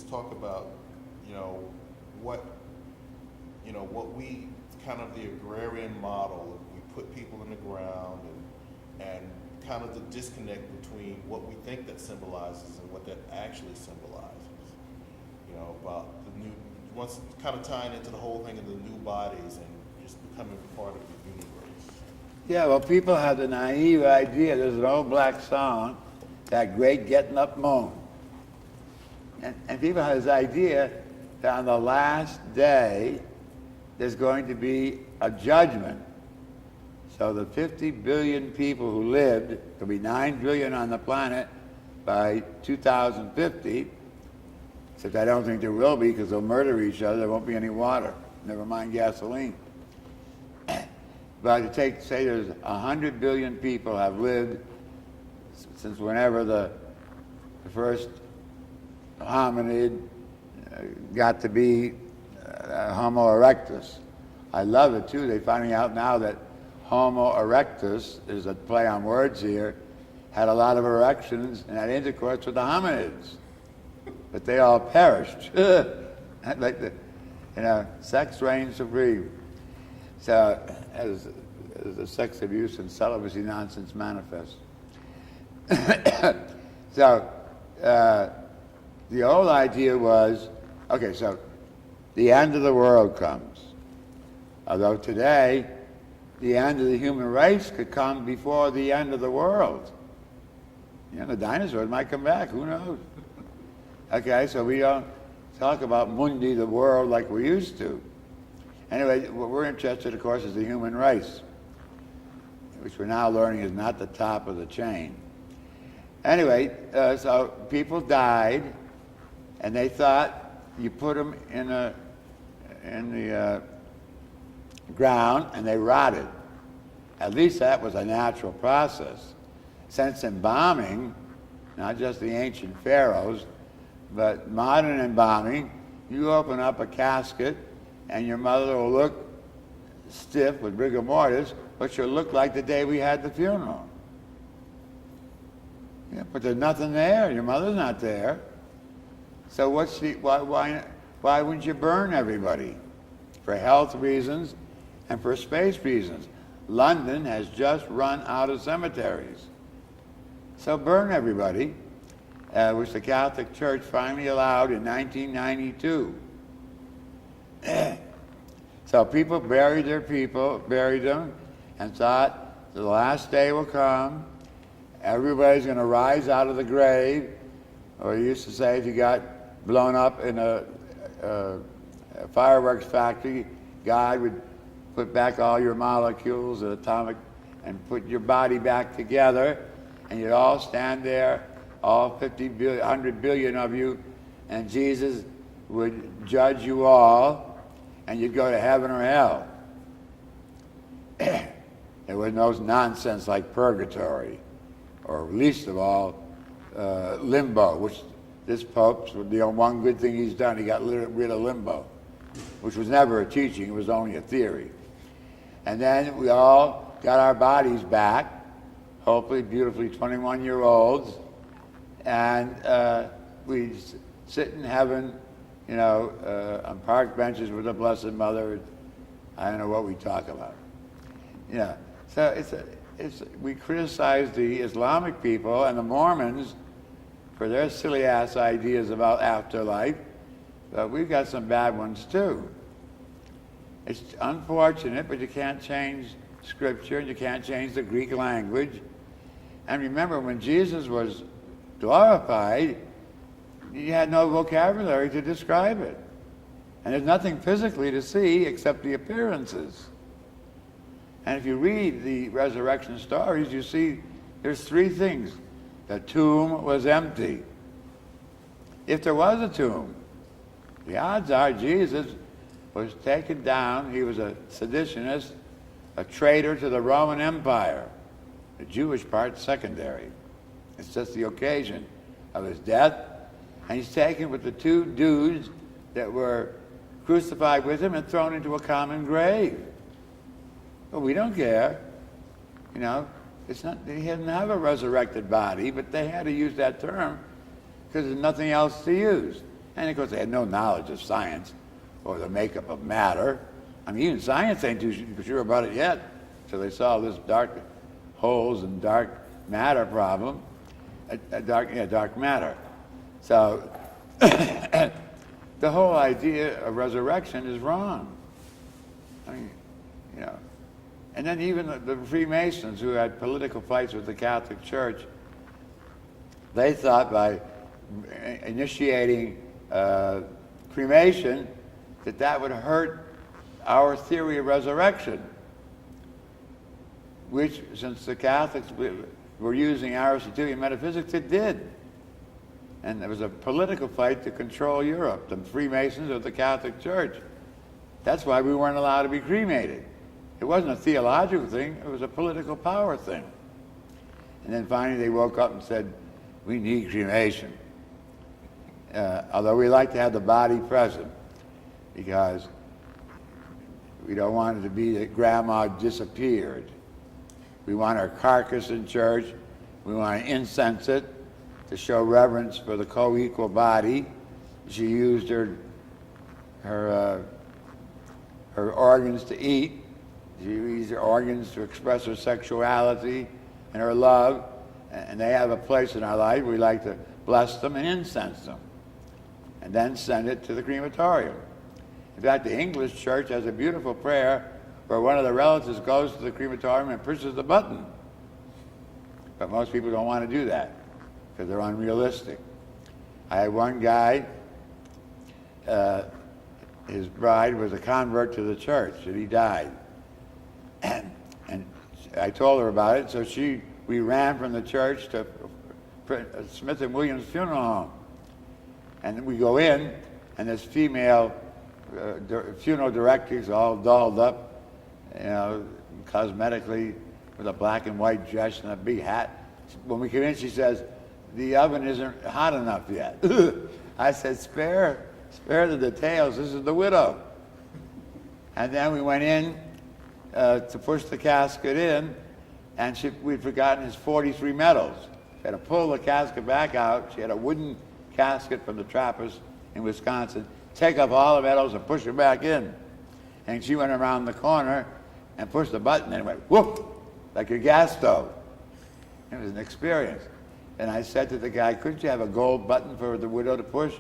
just talk about, you know, what, what we, kind of the agrarian model, we put people in the ground and kind of the disconnect between what we think that symbolizes and what that actually symbolizes. You know, about the new, once kind of tying into the whole thing of the new bodies and just becoming part of the universe. Yeah, well, people have the naive idea. There's an old black song, that great getting up moan. And people have this idea that on the last day, there's going to be a judgment. So the 50 billion people who lived, there'll be 9 billion on the planet by 2050, except I don't think there will be because they'll murder each other. There won't be any water, never mind gasoline. But to say there's 100 billion people have lived since whenever the first hominid got to be Homo erectus. I love it too. They're finding out now that Homo erectus, there's a play on words here, had a lot of erections and had intercourse with the hominids, but they all perished. Like sex reigns supreme. So as the sex abuse and celibacy nonsense manifests. So the old idea was, okay, so the end of the world comes. Although today, the end of the human race could come before the end of the world. You know, the dinosaurs might come back, who knows? Okay, so we don't talk about mundi, the world, like we used to. Anyway, what we're interested, of course, is the human race, which we're now learning is not the top of the chain. Anyway, so people died, and they thought you put them in the ground, and they rotted. At least that was a natural process. Since embalming, not just the ancient pharaohs, but modern embalming, you open up a casket, and your mother will look stiff with rigor mortis, but she'll look like the day we had the funeral. Yeah, but there's nothing there. Your mother's not there. So why wouldn't you burn everybody? For health reasons and for space reasons. London has just run out of cemeteries. So burn everybody, which the Catholic Church finally allowed in 1992. So people buried them, and thought the last day will come. Everybody's going to rise out of the grave. Or you used to say if you got blown up in a fireworks factory, God would put back all your molecules, atomic, and put your body back together, and you'd all stand there, all 50 billion, 100 billion of you, and Jesus would judge you all, and you'd go to heaven or hell. There was no nonsense like purgatory, or least of all, limbo, which this Pope's the one good thing he's done. He got rid of limbo, which was never a teaching, it was only a theory. And then we all got our bodies back, hopefully beautifully 21-year-olds, and we sit in heaven, on park benches with the Blessed Mother. I don't know what we talk about. So we criticize the Islamic people and the Mormons for their silly ass ideas about afterlife, but we've got some bad ones too. It's unfortunate, but you can't change Scripture, and you can't change the Greek language. And remember, when Jesus was glorified, he had no vocabulary to describe it. And there's nothing physically to see except the appearances. And if you read the resurrection stories, you see there's three things. The tomb was empty. If there was a tomb, the odds are Jesus was taken down. He was a seditionist, a traitor to the Roman Empire. The Jewish part's secondary. It's just the occasion of his death. And he's taken with the two dudes that were crucified with him and thrown into a common grave. But we don't care. It's not, he didn't have a resurrected body, but they had to use that term because there's nothing else to use. And of course, they had no knowledge of science or the makeup of matter. I mean, even science ain't too sure about it yet. So they saw this dark holes and dark matter problem, dark matter. So the whole idea of resurrection is wrong. I mean, you know. And then even the Freemasons, who had political fights with the Catholic Church, they thought by initiating cremation that would hurt our theory of resurrection, which, since the Catholics were using Aristotelian metaphysics, it did. And there was a political fight to control Europe, the Freemasons or the Catholic Church. That's why we weren't allowed to be cremated. It wasn't a theological thing, it was a political power thing. And then finally they woke up and said, we need cremation. Although we like to have the body present, because we don't want it to be that grandma disappeared. We want her carcass in church. We want to incense it to show reverence for the co-equal body. She used her organs to eat. She used her organs to express her sexuality and her love. And they have a place in our life. We like to bless them and incense them, and then send it to the crematorium. In fact, the English church has a beautiful prayer where one of the relatives goes to the crematorium and pushes the button. But most people don't want to do that because they're unrealistic. I had one guy, his bride was a convert to the church, and he died. And I told her about it, so we ran from the church to Smith and Williams Funeral Home. And we go in, and this female funeral director is all dolled up, you know, cosmetically, with a black and white dress and a big hat. When we come in, she says, the oven isn't hot enough yet. I said, spare the details, this is the widow. And then we went in to push the casket in, and we'd forgotten his 43 medals. She had to pull the casket back out. She had a wooden casket from the Trappist in Wisconsin, take up all the medals and push them back in. And she went around the corner and pushed the button and it went whoop, like a gas stove. It was an experience. And I said to the guy, couldn't you have a gold button for the widow to push?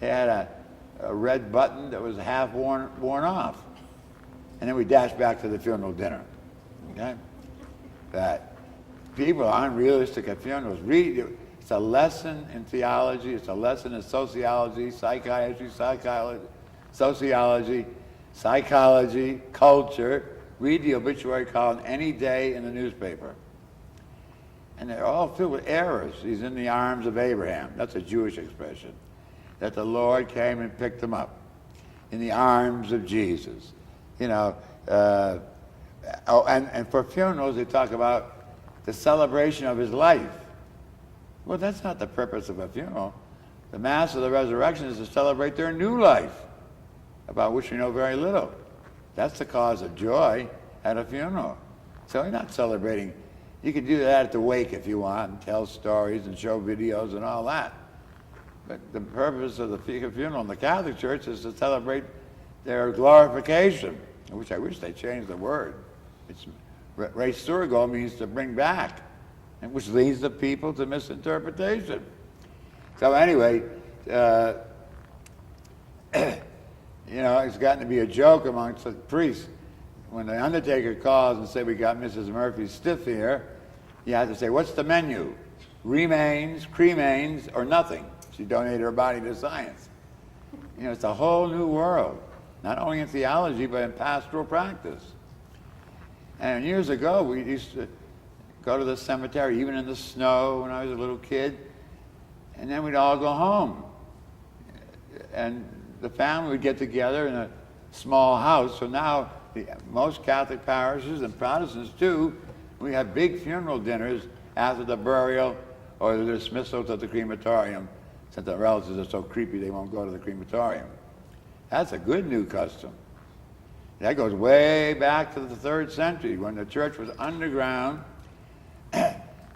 He had a red button that was half worn off. And then we dashed back to the funeral dinner. Okay? That people are unrealistic at funerals. It's a lesson in theology, it's a lesson in sociology, psychiatry, sociology, psychology, culture. Read the obituary column any day in the newspaper. And they're all filled with errors. He's in the arms of Abraham. That's a Jewish expression. That the Lord came and picked him up. In the arms of Jesus. You know, and for funerals, they talk about the celebration of his life. Well, that's not the purpose of a funeral. The Mass of the Resurrection is to celebrate their new life, about which we know very little. That's the cause of joy at a funeral. So you're not celebrating. You can do that at the wake if you want, and tell stories and show videos and all that. But the purpose of the funeral in the Catholic Church is to celebrate their glorification, which I wish they changed the word. It's resurgo means to bring back, and which leads the people to misinterpretation. So anyway, you know, it's gotten to be a joke amongst the priests. When the undertaker calls and say, we got Mrs. Murphy stiff here, you have to say, what's the menu? Remains, cremains, or nothing. She donated her body to science. You know, it's a whole new world, not only in theology, but in pastoral practice. And years ago, we used to go to the cemetery, even in the snow when I was a little kid, and then we'd all go home. And the family would get together in a small house. So now, most Catholic parishes and Protestants too, we have big funeral dinners after the burial or the dismissal to the crematorium, since the relatives are so creepy they won't go to the crematorium. That's a good new custom. That goes way back to the 3rd century when the church was underground.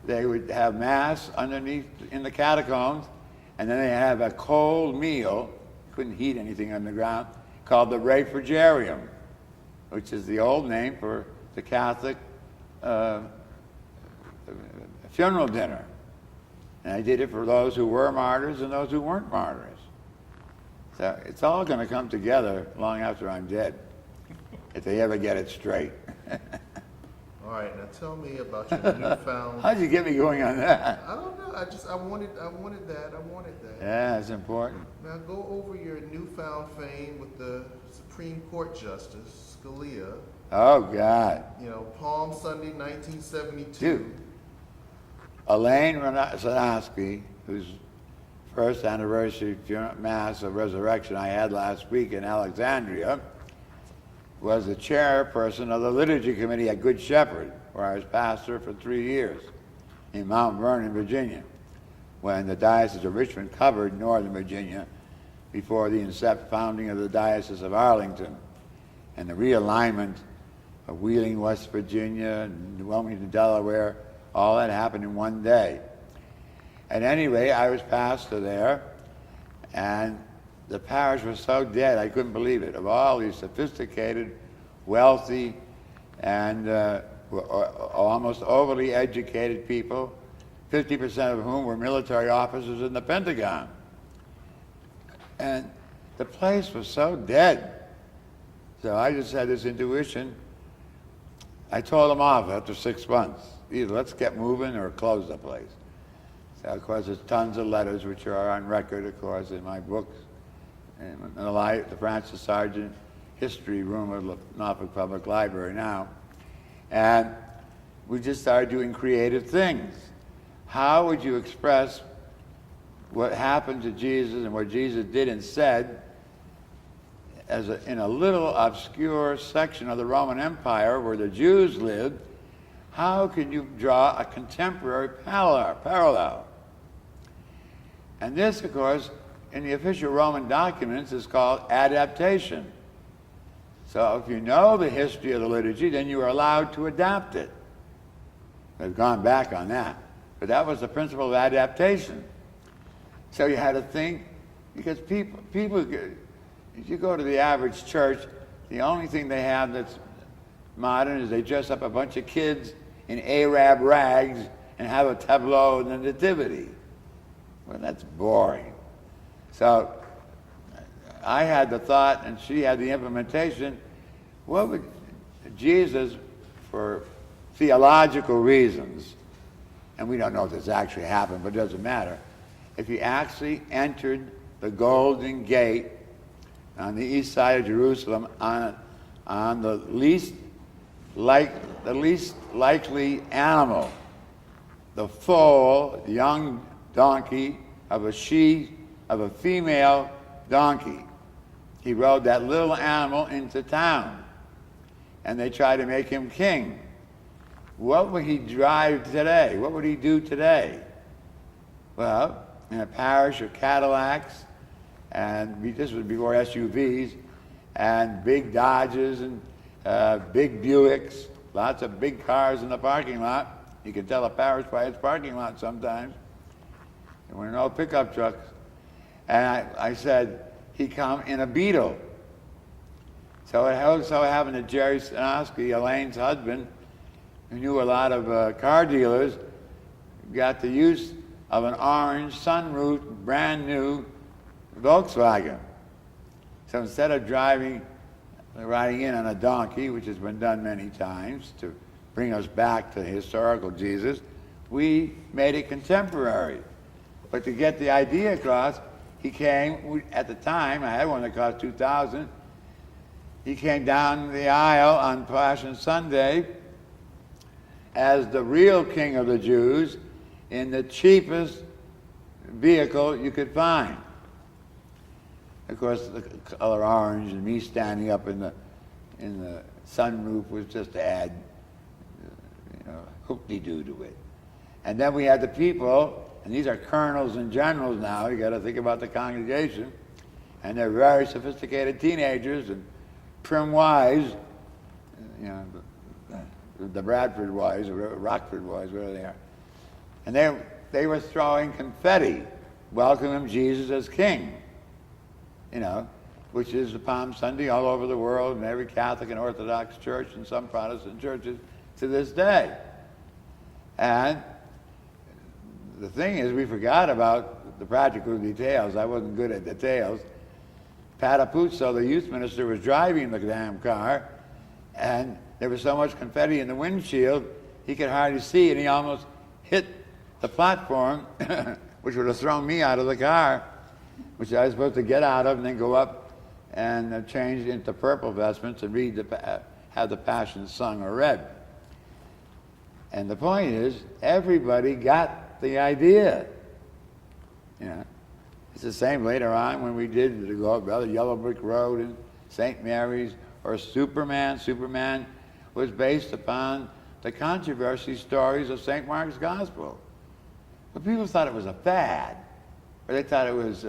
They would have Mass underneath in the catacombs, and then they have a cold meal couldn't heat anything underground, called the refrigerium, which is the old name for the Catholic funeral dinner. And I did it for those who were martyrs and those who weren't martyrs. So it's all going to come together long after I'm dead, if they ever get it straight. All right, now tell me about your newfound. How'd you get me going on that? I don't know. I wanted that. Yeah, it's important. Now go over your newfound fame with the Supreme Court Justice Scalia. Oh, God. You know, Palm Sunday, 1972. Dude. Elaine Sanaski, whose first anniversary Mass of Resurrection I had last week in Alexandria, was the chairperson of the Liturgy Committee at Good Shepherd, where I was pastor for 3 years in Mount Vernon, Virginia, when the Diocese of Richmond covered Northern Virginia before the founding of the Diocese of Arlington and the realignment of Wheeling, West Virginia, and Wilmington, Delaware. All that happened in one day. At any rate, I was pastor there, and the parish was so dead, I couldn't believe it. Of all these sophisticated, wealthy, and almost overly educated people, 50% of whom were military officers in the Pentagon. And the place was so dead. So I just had this intuition. I told them off after 6 months. Either let's get moving or close the place. So, of course, there's tons of letters which are on record, of course, in my books. In the Francis Sargent History Room of the Norfolk Public Library now. And we just started doing creative things. How would you express what happened to Jesus and what Jesus did and said in a little obscure section of the Roman Empire where the Jews lived? How can you draw a contemporary parallel? And this, of course, in the official Roman documents is called adaptation. So if you know the history of the liturgy, then you are allowed to adapt it. They've gone back on that. But that was the principle of adaptation. So you had to think, because people, if you go to the average church, the only thing they have that's modern is they dress up a bunch of kids in Arab rags and have a tableau in the Nativity. Well, that's boring. So I had the thought, and she had the implementation. What would Jesus, for theological reasons, and we don't know if this actually happened, but it doesn't matter, if he actually entered the Golden Gate on the east side of Jerusalem on the least likely animal, the foal, young donkey of a female donkey. He rode that little animal into town, and they tried to make him king. What would he drive today? What would he do today? Well, in a parish of Cadillacs, and this was before SUVs, and big Dodges and big Buicks, lots of big cars in the parking lot. You can tell a parish by its parking lot sometimes. There were no pickup trucks. And I said, he come in a Beetle. So it so happened that Jerry Sinoski, Elaine's husband, who knew a lot of car dealers, got the use of an orange sunroof, brand new Volkswagen. So instead of riding in on a donkey, which has been done many times to bring us back to historical Jesus, we made it contemporary. But to get the idea across, he came, at the time, I had one that cost $2,000. He came down the aisle on Passion Sunday as the real king of the Jews in the cheapest vehicle you could find. Of course, the color orange and me standing up in the sunroof was just to add, hoop-de-doo to it. And then we had the people, and these are colonels and generals now, you got to think about the congregation, and they're very sophisticated teenagers and prim wives, the Bradford wives, or Rockford wives, whatever they are. And they were throwing confetti, welcoming Jesus as king. which is the Palm Sunday all over the world in every Catholic and Orthodox church and some Protestant churches to this day. And the thing is, we forgot about the practical details. I wasn't good at details. Patapuzzo, the youth minister, was driving the damn car, and there was so much confetti in the windshield, he could hardly see, and he almost hit the platform, which would have thrown me out of the car, which I was supposed to get out of and then go up and change into purple vestments and have the Passion sung or read. And the point is, everybody got the idea. It's the same later on when we did the Yellow Brick Road in St. Mary's, or Superman. Superman was based upon the controversy stories of St. Mark's Gospel. But people thought it was a fad, or they thought it was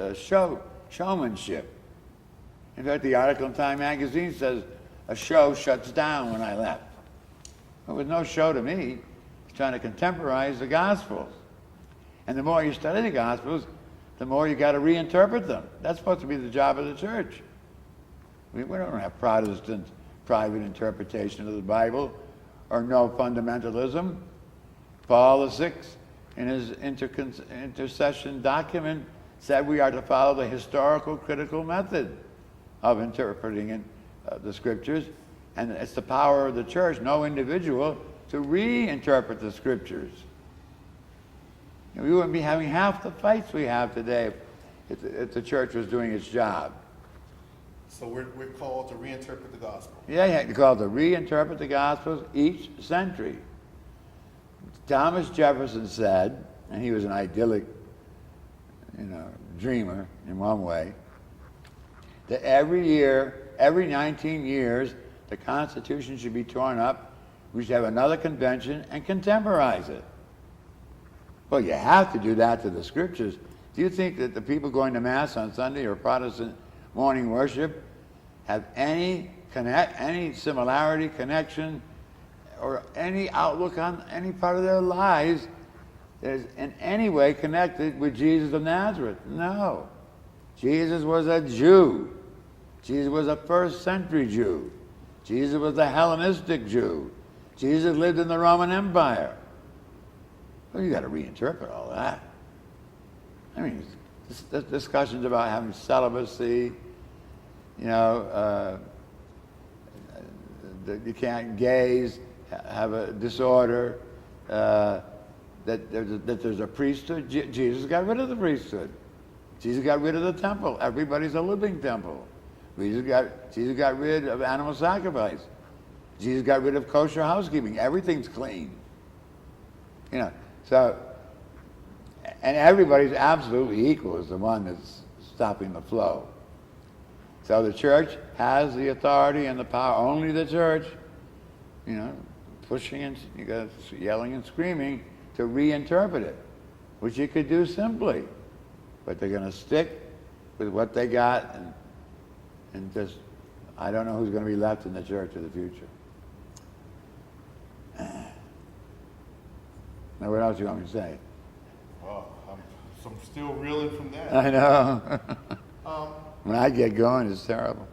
showmanship. In fact, the article in Time magazine says, a show shuts down when I left. It was no show to me. It's trying to contemporize the Gospels. And the more you study the Gospels, the more you got to reinterpret them. That's supposed to be the job of the church. We don't have Protestant private interpretation of the Bible, or no fundamentalism. Paul VI, in his intercession document, said we are to follow the historical critical method of interpreting the scriptures, and it's the power of the church, no individual, to reinterpret the scriptures. We wouldn't be having half the fights we have today if the church was doing its job. So we're called to reinterpret the gospel. Yeah, you're called to reinterpret the Gospels each century. Thomas Jefferson said, and he was an idyllic, dreamer in one way, that every year, every 19 years, the Constitution should be torn up. We should have another convention and contemporize it. Well, you have to do that to the scriptures. Do you think that the people going to Mass on Sunday or Protestant morning worship have any similarity, connection, or any outlook on any part of their lives that is in any way connected with Jesus of Nazareth? No. Jesus was a Jew. Jesus was a first century Jew. Jesus was a Hellenistic Jew. Jesus lived in the Roman Empire. Well, you got to reinterpret all that. I mean, discussions about having celibacy, you can't gaze, have a disorder, that there's a priesthood. Jesus got rid of the priesthood. Jesus got rid of the temple. Everybody's a living temple. Jesus got rid of animal sacrifice. Jesus got rid of kosher housekeeping. Everything's clean. So, and everybody's absolutely equal is the one that's stopping the flow. So the church has the authority and the power, only the church, pushing and yelling and screaming to reinterpret it, which you could do simply. But they're going to stick with what they got, and just, I don't know who's going to be left in the church of the future. Now, what else do you want me to say? Well, I'm still reeling from that. I know. When I get going, it's terrible.